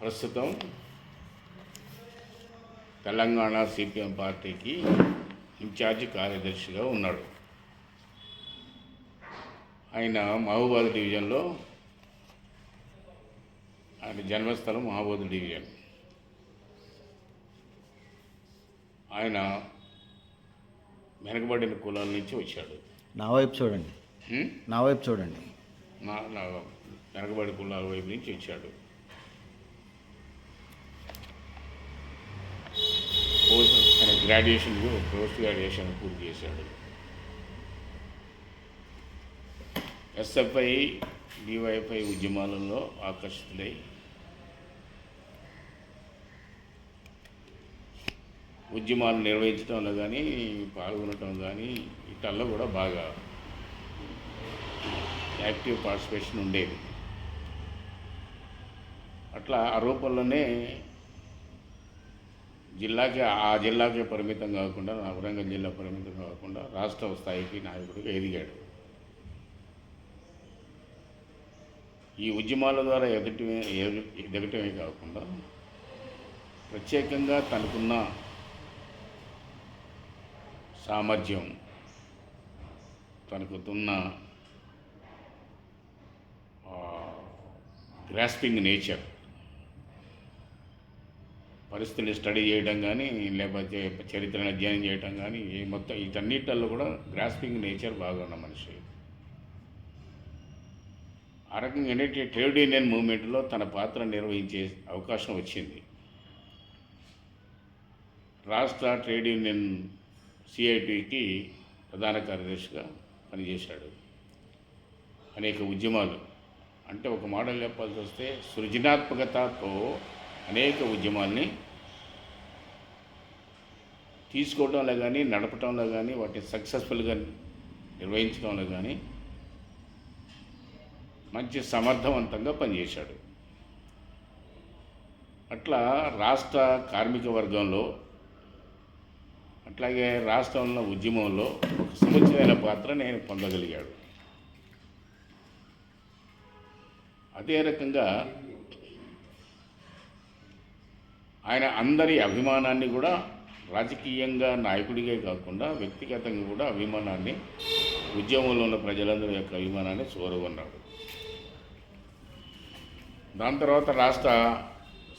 ప్రస్తుతం తెలంగాణ సిపిఎం పార్టీకి ఇన్ఛార్జి కార్యదర్శిగా ఉన్నాడు. ఆయన మహబూబాద్ డివిజన్లో, ఆయన జన్మస్థలం మహబూబాద్ డివిజన్. ఆయన వెనకబడిన కులాల నుంచి వచ్చాడు. నా వైపు చూడండి, నా వైపు చూడండి. నా వెనకబడి కులాల వైపు నుంచి వచ్చాడు. ఆయన గ్రాడ్యుయేషన్, పోస్ట్ గ్రాడ్యుయేషన్ పూర్తి చేశాడు. ఎస్ఎఫ్ఐ డివైఎఫ్ఐ ఉద్యమాలలో ఆకర్షితులై ఉద్యమాలు నిర్వహించడంలో కానీ, పాల్గొనటం కానీ వీటల్లో కూడా బాగా యాక్టివ్ పార్టిసిపేషన్ ఉండేది. అట్లా ఆ రూపంలోనే ఆ జిల్లాకే పరిమితం కాకుండా, వరంగల్ జిల్లా పరిమితం కాకుండా రాష్ట్ర స్థాయికి నాయకుడిగా ఎదిగాడు. ఈ ఉద్యమాల ద్వారా ఎదగటమే కాకుండా ప్రత్యేకంగా తనకున్న సామర్థ్యం, తనకున్న గ్రాస్పింగ్ నేచర్, పరిస్థితుల్ని స్టడీ చేయడం కానీ, లేకపోతే చరిత్రను అధ్యయనం చేయడం కానీ, మొత్తం వీటన్నిటిల్లో కూడా గ్రాస్పింగ్ నేచర్ బాగా ఉన్న మనిషి. ఆ రకంగా ఏంటంటే ట్రేడ్ యూనియన్ మూవ్మెంట్లో తన పాత్ర నిర్వహించే అవకాశం వచ్చింది. రాష్ట్ర ట్రేడ్ యూనియన్ సిఐటికి ప్రధాన కార్యదర్శిగా పనిచేశాడు. అనేక ఉద్యమాలు, అంటే ఒక మోడల్ చెప్పాల్సి వస్తే సృజనాత్మకతతో అనేక ఉద్యమాల్ని తీసుకోవడంలో కానీ, నడపడంలో కానీ, వాటిని సక్సెస్ఫుల్గా నిర్వహించడంలో కానీ మంచి సమర్థవంతంగా పనిచేశాడు. అట్లా రాష్ట్ర కార్మిక వర్గంలో, అట్లాగే రాష్ట్రంలో ఉద్యమంలో ఒక సముచితమైన పాత్ర నేను పొందగలిగాడు. అదే రకంగా ఆయన అందరి అభిమానాన్ని కూడా, రాజకీయంగా నాయకుడిగా కాకుండా వ్యక్తిగతంగా కూడా అభిమానాన్ని, ఉద్యమంలో ఉన్న ప్రజలందరి యొక్క అభిమానాన్ని చూరగొన్నాడు. దాని తర్వాత రాష్ట్ర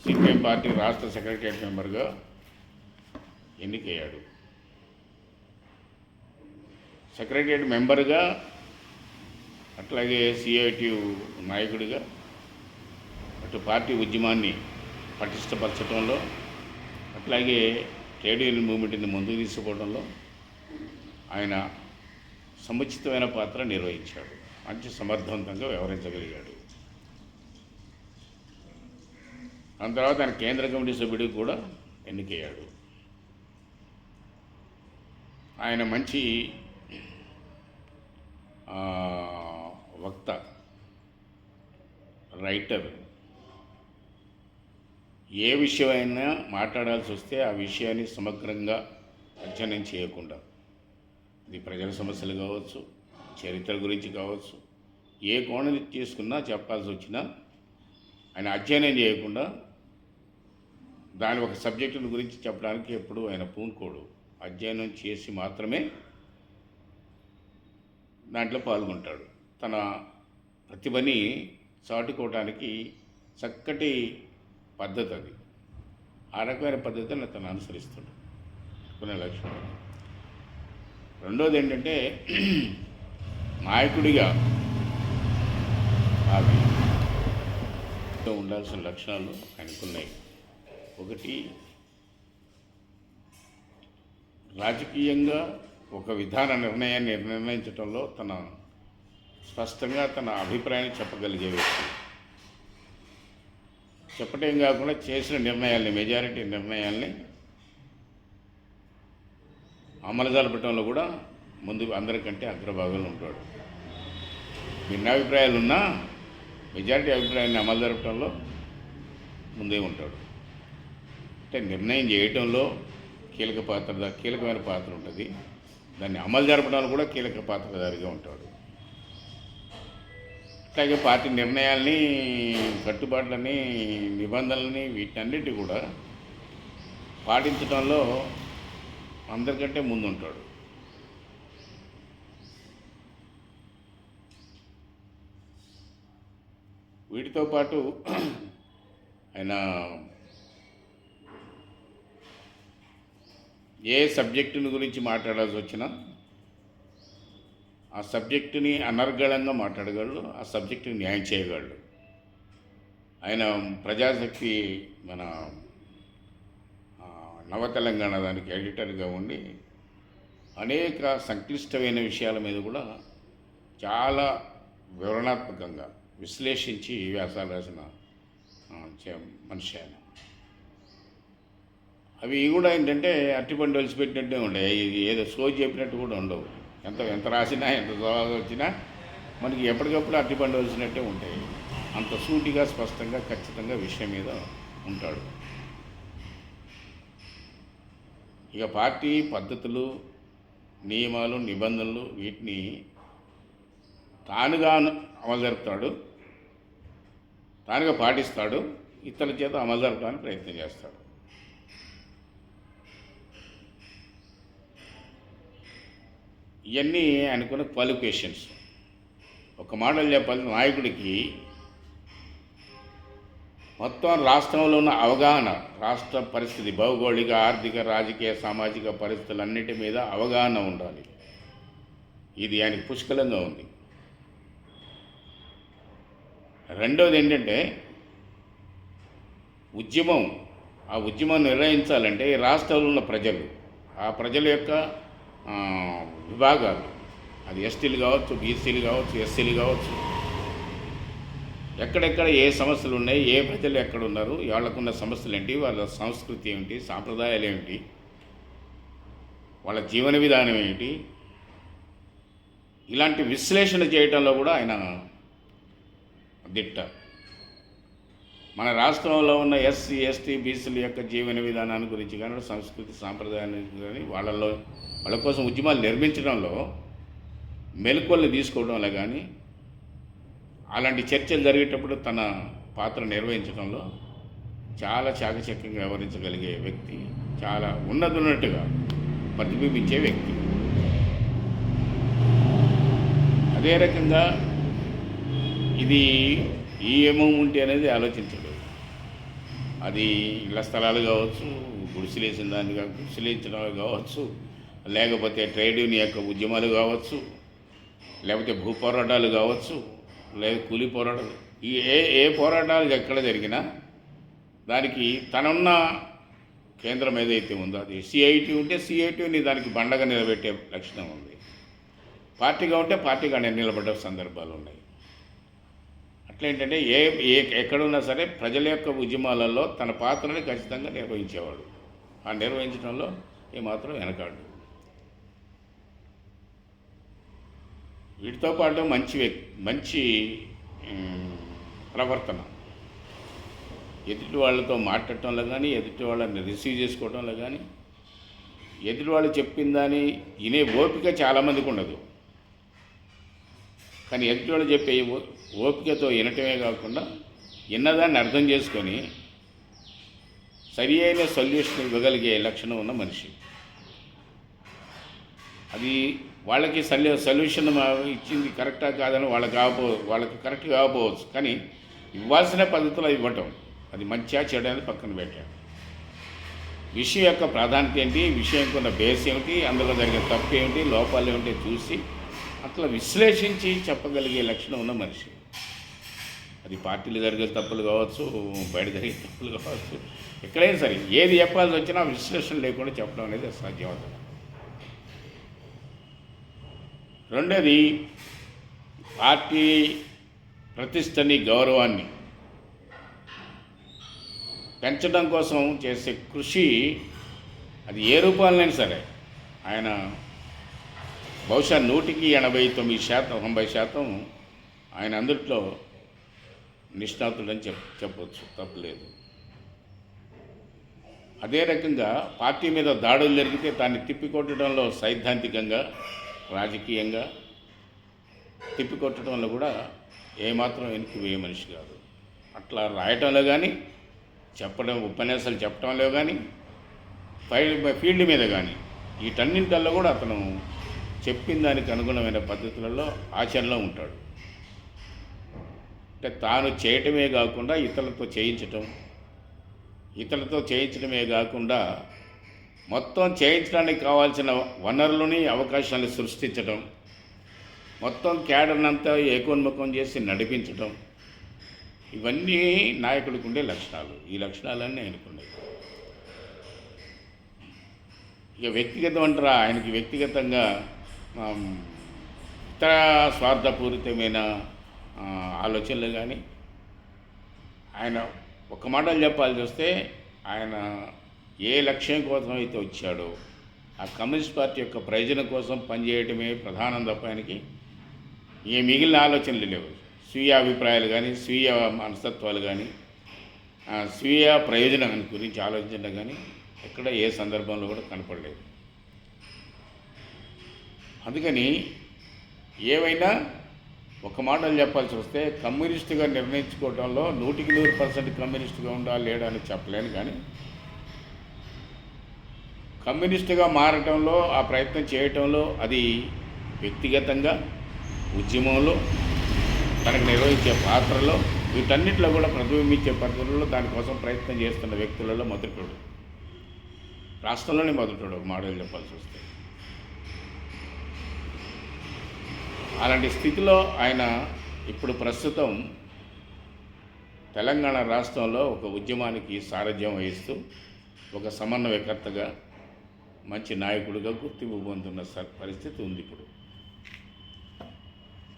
సిపిఎం పార్టీ రాష్ట్ర సెక్రటరియట్ మెంబర్గా ఎన్నికయ్యాడు. సెక్రటరియట్ మెంబర్గా, అట్లాగే సిఐటియు నాయకుడిగా, అటు పార్టీ ఉద్యమాన్ని పటిష్టపరచడంలో, అట్లాగే ట్రేడ్ యూనియన్ మూవ్మెంట్ని ముందుకు తీసుకోవడంలో ఆయన సముచితమైన పాత్ర నిర్వహించాడు. మంచి సమర్థవంతంగా వ్యవహరించగలిగాడు. దాని తర్వాత ఆయన కేంద్ర కమిటీ సభ్యుడికి కూడా ఎన్నికయ్యాడు. ఆయన మంచి వక్త, రైటర్. ఏ విషయమైనా మాట్లాడాల్సి వస్తే ఆ విషయాన్ని సమగ్రంగా అధ్యయనం చేయకుండా, ఇది ప్రజల సమస్యలు కావచ్చు, చరిత్ర గురించి కావచ్చు, ఏ కోణం తీసుకున్నా చెప్పాల్సి వచ్చినా ఆయన అధ్యయనం చేయకుండా దాని ఒక సబ్జెక్టుల గురించి చెప్పడానికి ఎప్పుడూ ఆయన పూనుకోడు. అధ్యయనం చేసి మాత్రమే దాంట్లో పాల్గొంటాడు. తన ప్రతిభని చాటుకోవడానికి చక్కటి పద్ధతి అది. ఆ రకమైన పద్ధతిని తను అనుసరిస్తాడు కొన్ని లక్షణాలు. రెండోది ఏంటంటే నాయకుడిగా అవి ఉండాల్సిన లక్షణాలు ఆయనకున్నాయి. ఒకటి, రాజకీయంగా ఒక విధాన నిర్ణయాన్ని నిర్ణయించడంలో స్పష్టంగా తన అభిప్రాయాన్ని చెప్పగలిగే వ్యక్తి. చెప్పటం కాకుండా చేసిన నిర్ణయాల్ని, మెజారిటీ నిర్ణయాల్ని అమలు జరపడంలో కూడా ముందు అందరికంటే అగ్రభాగంలో ఉంటాడు. భిన్నాభిప్రాయాలున్నా మెజారిటీ అభిప్రాయాన్ని అమలు జరపడంలో ముందే ఉంటాడు. అంటే నిర్ణయం చేయటంలో కీలకమైన పాత్ర ఉంటుంది. దాన్ని అమలు జరపడంలో కూడా కీలక పాత్రధారిగా ఉంటాడు. అట్లాగే పార్టీ నిర్ణయాల్ని, కట్టుబాట్లని, నిబంధనలని వీటన్నిటి కూడా పాటించడంలో అందరికంటే ముందుంటాడు. వీటితో పాటు ఆయన ఏ సబ్జెక్టుని గురించి మాట్లాడాల్సి వచ్చినా ఆ సబ్జెక్టుని అనర్గళంగా మాట్లాడగలడు, ఆ సబ్జెక్టుని న్యాయం చేయగలడు. ఆయన ప్రజాశక్తి మన నవ తెలంగాణ దానికి ఎడిటర్గా ఉండి అనేక సంక్లిష్టమైన విషయాల మీద కూడా చాలా వివరణాత్మకంగా విశ్లేషించి వ్యాసాలు రాసిన మనిషి ఆయన. అవి కూడా ఏంటంటే అట్టిపండు వలిసిపెట్టినట్టే ఉండవు, ఏదో సోజ్ చెప్పినట్టు కూడా ఉండవు. ఎంత రాసినా, ఎంత చదవాల్సి వచ్చినా మనకి ఎప్పటికప్పుడు అట్టిపండు వలిసినట్టే ఉంటాయి. అంత సూటిగా, స్పష్టంగా, ఖచ్చితంగా విషయం మీద ఉంటాడు. ఇక పార్టీ పద్ధతులు, నియమాలు, నిబంధనలు వీటిని తానుగా అమలు జరుపుతాడు, తానుగా పాటిస్తాడు, ఇతరుల చేత అమలు జరపడానికి ప్రయత్నం చేస్తాడు. ఇవన్నీ అనుకున్న క్వాలిఫికేషన్స్. ఒక మాటలు చెప్పాలి, నాయకుడికి మొత్తం రాష్ట్రంలో ఉన్న అవగాహన, రాష్ట్ర పరిస్థితి, భౌగోళిక, ఆర్థిక, రాజకీయ, సామాజిక పరిస్థితులన్నిటి మీద అవగాహన ఉండాలి. ఇది ఆయనకి పుష్కలంగా ఉంది. రెండవది ఏంటంటే ఉద్యమం. ఆ ఉద్యమం నిర్వహించాలంటే ఈ రాష్ట్రంలో ఉన్న ప్రజలు, ఆ ప్రజల యొక్క విభాగాలు, అది ఎస్టీలు కావచ్చు, బీసీలు కావచ్చు, ఎస్సీలు కావచ్చు, ఎక్కడెక్కడ ఏ సమస్యలు ఉన్నాయి, ఏ ప్రజలు ఎక్కడ ఉన్నారు, వాళ్ళకున్న సమస్యలు ఏంటి, వాళ్ళ సంస్కృతి ఏమిటి, సాంప్రదాయాలు ఏమిటి, వాళ్ళ జీవన విధానం ఏమిటి, ఇలాంటి విశ్లేషణ చేయడంలో కూడా ఆయన దిట్ట. మన రాష్ట్రంలో ఉన్న ఎస్సీ, ఎస్టీ, బీసీల యొక్క జీవన విధానాన్ని గురించి కానీ, సంస్కృతి సాంప్రదాయాన్ని కానీ, వాళ్ళ కోసం ఉద్యమాలు నిర్మించడంలో మెలకువల్ని తీసుకోవడంలో కానీ, అలాంటి చర్చలు జరిగేటప్పుడు తన పాత్ర నిర్వహించడంలో చాలా చాకచక్యంగా వ్యవహరించగలిగే వ్యక్తి, చాలా ఉన్నట్టుగా ప్రతిబింబించే వ్యక్తి. అదే రకంగా ఇది ఈ అమౌంట్ అనేది ఆలోచించలేదు. అది ఇళ్ల స్థలాలు కావచ్చు, గుడిసెలేసిన దాన్ని గుడిసెలేంచడం కావచ్చు, లేకపోతే ట్రేడ్ యూనియన్ యొక్క ఉద్యమాలు కావచ్చు, లేకపోతే భూ పోరాటాలు కావచ్చు, లేదా కూలీ పోరాటాలు, ఈ ఏ పోరాటాలు ఎక్కడ జరిగినా దానికి తనున్న కేంద్రం ఏదైతే ఉందో, అది సిఐటి ఉంటే సిఐటిని దానికి బండగా నిలబెట్టే లక్షణం ఉంది. పార్టీగా ఉంటే పార్టీగా నిలబడ్డ సందర్భాలు ఉన్నాయి. అట్లేంటంటే ఎక్కడున్నా సరే ప్రజల యొక్క ఉద్యమాలలో తన పాత్రని ఖచ్చితంగా నిర్వహించేవాడు. ఆ నిర్వహించడంలో ఏమాత్రం వెనకాడు. వీటితో పాటు మంచి ప్రవర్తన, ఎదుటి వాళ్ళతో మాట్లాడటంలో కానీ, ఎదుటి వాళ్ళని రిసీవ్ చేసుకోవడంలో కానీ, ఎదుటి వాళ్ళు చెప్పిందని వినే ఓపిక చాలామందికి ఉండదు. కానీ ఎదుటి వాళ్ళు చెప్పే ఓపికతో వినటమే కాకుండా విన్నదాన్ని అర్థం చేసుకొని సరి అయిన సొల్యూషన్ ఇవ్వగలిగే లక్షణం ఉన్న మనిషి. అది వాళ్ళకి సొల్యూషన్ ఇచ్చింది కరెక్టా కాదని వాళ్ళకి కరెక్ట్ కాకపోవచ్చు, కానీ ఇవ్వాల్సిన పద్ధతిలో ఇవ్వటం, అది మంచిగా చెడు అనేది పక్కన పెట్టాడు. విషయం యొక్క ప్రాధాన్యత ఏంటి, విషయంకి ఉన్న బేస్ ఏమిటి, అందులో జరిగిన తప్పు ఏమిటి, లోపాలు ఏమిటి చూసి అట్లా విశ్లేషించి చెప్పగలిగే లక్షణం ఉన్న మనిషి. అది పార్టీలు జరిగే తప్పులు కావచ్చు, బయట జరిగే తప్పులు కావచ్చు, ఎక్కడైనా సరే ఏది చెప్పాల్సి వచ్చినా విశ్లేషణ లేకుండా చెప్పడం అనేది సాధ్యమవుతుంది. రెండోది పార్టీ ప్రతిష్టని, గౌరవాన్ని పెంచడం కోసం చేసే కృషి, అది ఏ రూపాలనైనా సరే ఆయన బహుశా 189%, 90% ఆయన అందుట్లో నిష్ణాతుడని చెప్పవచ్చు, తప్పలేదు. అదే రకంగా పార్టీ మీద దాడులు జరిగితే దాన్ని తిప్పికొట్టడంలో సైద్ధాంతికంగా, రాజకీయంగా తిప్పికొట్టడంలో కూడా ఏమాత్రం వెనక్కి వేయ మనిషి కాదు. అట్లా రాయటంలో కానీ, చెప్పడం, ఉపన్యాసాలు చెప్పడంలో కానీ, ఫీల్డ్ మీద కానీ, వీటన్నింటిలో కూడా అతను చెప్పిన దానికి అనుగుణమైన పద్ధతులలో ఆచరణలో ఉంటాడు. అంటే తాను చేయటమే కాకుండా ఇతరులతో చేయించడమే కాకుండా మొత్తం చేయించడానికి కావాల్సిన వనరులని, అవకాశాలను సృష్టించడం, మొత్తం క్యాడర్నంతా ఏకోన్ముఖం చేసి నడిపించడం, ఇవన్నీ నాయకుడికి ఉండే లక్షణాలు. ఈ లక్షణాలన్నీ ఆయనకున్నాయి. ఇక వ్యక్తిగతం అంటారా, ఆయనకి వ్యక్తిగతంగా ఇతర స్వార్థపూరితమైన ఆలోచనలు కానీ, ఆయన ఒక మాటలు చెప్పాల్సి వస్తే, ఆయన ఏ లక్ష్యం కోసం అయితే వచ్చాడో ఆ కమ్యూనిస్ట్ పార్టీ యొక్క ప్రయోజనం కోసం పనిచేయటమే ప్రధానం తప్ప ఆయనకి ఏ మిగిలిన ఆలోచనలు లేవు. స్వీయ అభిప్రాయాలు కానీ, స్వీయ మనస్తత్వాలు కానీ, స్వీయ ప్రయోజనం గురించి ఆలోచించడం కానీ ఎక్కడ ఏ సందర్భంలో కూడా కనపడలేదు. అందుకని ఏవైనా ఒక మాటలు చెప్పాల్సి వస్తే, కమ్యూనిస్టుగా నిర్ణయించుకోవడంలో 100% కమ్యూనిస్టుగా ఉండాలి లేడని చెప్పలేను, కానీ కమ్యూనిస్టుగా మారటంలో, ఆ ప్రయత్నం చేయటంలో, అది వ్యక్తిగతంగా, ఉద్యమంలో, తనకు నిర్వహించే పాత్రలో, వీటన్నిటిలో కూడా ప్రతిబింబించే పద్ధతుల్లో దానికోసం ప్రయత్నం చేస్తున్న వ్యక్తులలో మొదటోడు, రాష్ట్రంలోనే మొదటోడు ఒక మాటలు చెప్పాల్సి వస్తే. అలాంటి స్థితిలో ఆయన ఇప్పుడు ప్రస్తుతం తెలంగాణ రాష్ట్రంలో ఒక ఉద్యమానికి సారథ్యం వహిస్తూ ఒక సమన్వయకర్తగా, మంచి నాయకుడిగా గుర్తింపు పొందుతున్న పరిస్థితి ఉంది. ఇప్పుడు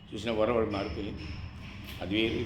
చూసిన వరవడి మారిపోయింది. అది వేరే